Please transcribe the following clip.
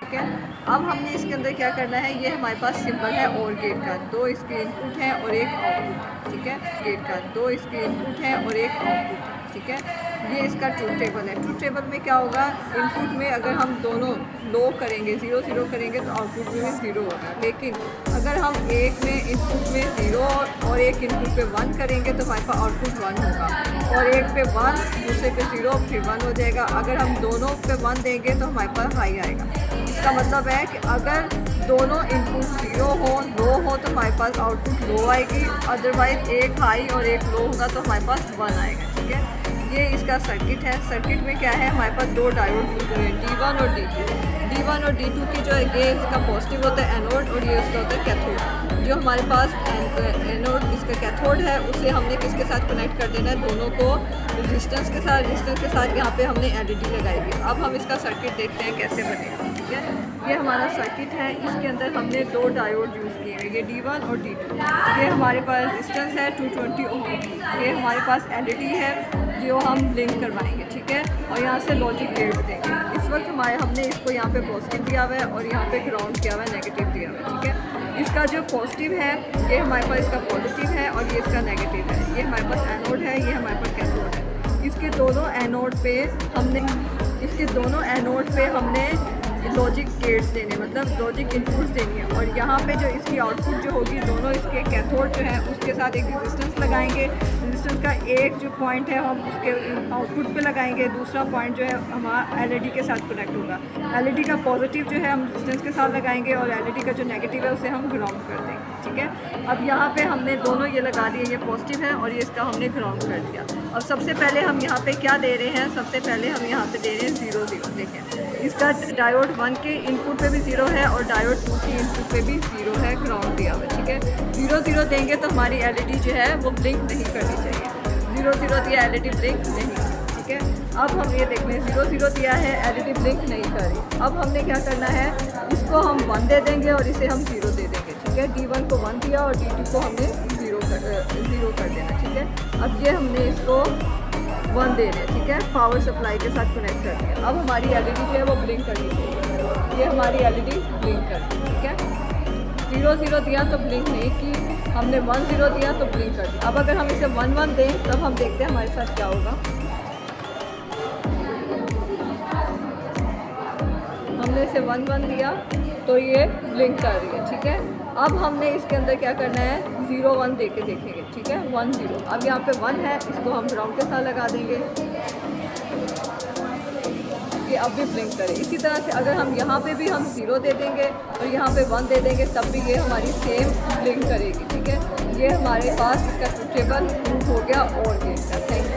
ठीक है। अब हमने इसके अंदर क्या करना है, ये हमारे पास सिंबल है और गेट का, दो इसके इनपुट हैं और एक आउटपुट है, ठीक है। गेट का दो इसके इनपुट हैं और एक आउटपुट है, ठीक है। ये इसका ट्रूथ टेबल है। ट्रूथ टेबल में क्या होगा, इनपुट में अगर हम दोनों लो करेंगे, 0 0 करेंगे तो आउटपुट में भी 0 होगा। लेकिन अगर हम एक में इनपुट में 0 और एक इनपुट पे 1 करेंगे तो हमारे पास आउटपुट 1 होगा, और एक पे 1 दूसरे पे 0 फिर 1 हो जाएगा। अगर हम दोनों पे 1 देंगे तो हमारे पास हाई आएगा। इसका मतलब है कि अगर दोनों इनपुट 0 हो, लो हो तो हमारे पास आउटपुट लो आएगी, अदरवाइज एक हाई और एक लो होगा तो हमारे पास 1 आएगा, ठीक है। ये इसका सर्किट है। सर्किट में क्या है, हमारे पास दो डायोड यूज हुए हैं, D1 और D2। D1 और D2 की जो है ये इसका पॉजिटिव होता है एनोड और ये उसका होता है कैथोड। जो हमारे पास एनोड इसका कैथोड है उसे हमने किसके साथ कनेक्ट कर देना है, दोनों को रेजिस्टेंस के साथ यहाँ पे हमने LED लगाएगी। अब हम इसका सर्किट देखते हैं कैसे बनेगा, ठीक है। ये हमारा सर्किट है, इसके अंदर हमने दो डायोड यूज़ किए हैं, ये D1 और D2। ये हमारे पास रेजिस्टेंस है 220 ओम की, ये हमारे पास LED है जो हम लिंक करवाएंगे, ठीक है। और यहाँ से लॉजिक गेट्स देंगे। इस वक्त हमने इसको यहाँ पे पॉजिटिव दिया हुआ है और यहाँ पे ग्राउंड किया हुआ है, नेगेटिव दिया हुआ है, ठीक है। इसका जो पॉजिटिव है ये हमारे पास इसका पॉजिटिव है और ये इसका नेगेटिव है। ये हमारे पास एनोड है, ये हमारे पास कैथोड है। इसके दोनों एनोड पे हमने लॉजिक गेट्स देने, मतलब लॉजिक इनपुट्स देनी है। और यहाँ पे जो इसकी आउटपुट जो होगी, दोनों इसके कैथोड जो है उसके साथ एक रेजिस्टेंस लगाएंगे। रेजिस्टेंस का एक जो पॉइंट है हम उसके आउटपुट पे लगाएंगे, दूसरा पॉइंट जो है हमारा LED के साथ कनेक्ट होगा। LED का पॉजिटिव जो है हम रेजिस्टेंस के साथ लगाएंगे और LED का जो नेगेटिव है उसे हम ग्राउंड कर देंगे, ठीक है। अब यहाँ पे हमने दोनों ये लगा दिए, ये पॉजिटिव है और ये इसका हमने ग्राउंड कर दिया। अब सबसे पहले हम यहाँ पे क्या दे रहे हैं, सबसे पहले हम यहाँ पे दे रहे हैं 0 0। देखें इसका डायोड 1 के इनपुट पे भी 0 है और डायोड 2 के इनपुट पे भी 0 है, ग्राउंड दिया हुआ, ठीक है। 0 0 देंगे तो हमारी LED जो है वो ब्लिंक नहीं करनी चाहिए। 0 0 दिया, LED ब्लिंक नहीं, ठीक है। अब हम ये देख लें, 0 0 दिया है, LED ब्लिंक नहीं कर रही। अब हमने क्या करना है, इसको हम 1 दे देंगे और इसे हम 0 दे देंगे, ठीक है। D1 को 1 दिया और D2 को हमने 0 कर देना, ठीक है। अब ये हमने इसको 1 दे रहे हैं, ठीक है, पावर सप्लाई के साथ कनेक्ट कर दिया। अब हमारी LED जो है वो ब्लिंक करनी चाहिए, ये हमारी LED ब्लिंक कर दी, ठीक है। 0 0 दिया तो ब्लिंक नहीं की, हमने 1 0 दिया तो ब्लिंक कर दिया। अब अगर हम इसे 1 1 दें तब हम देखते हैं हमारे साथ क्या होगा। हमने इसे 1 1 दिया तो ये ब्लिंक कर रही है, ठीक है। अब हमने इसके अंदर क्या करना है, 0 1 दे के देखेंगे, ठीक है, 1 0। अब यहाँ पे 1 है, इसको हम ग्राउंड के साथ लगा देंगे, ये अब भी ब्लिंक करे। इसी तरह से अगर हम यहाँ पे भी हम 0 दे देंगे और यहाँ पे 1 दे देंगे तब भी ये हमारी सेम ब्लिंक करेगी, ठीक है। ये हमारे पास इसका ट्रूथ टेबल प्रूफ हो गया और गेट का। Thank you.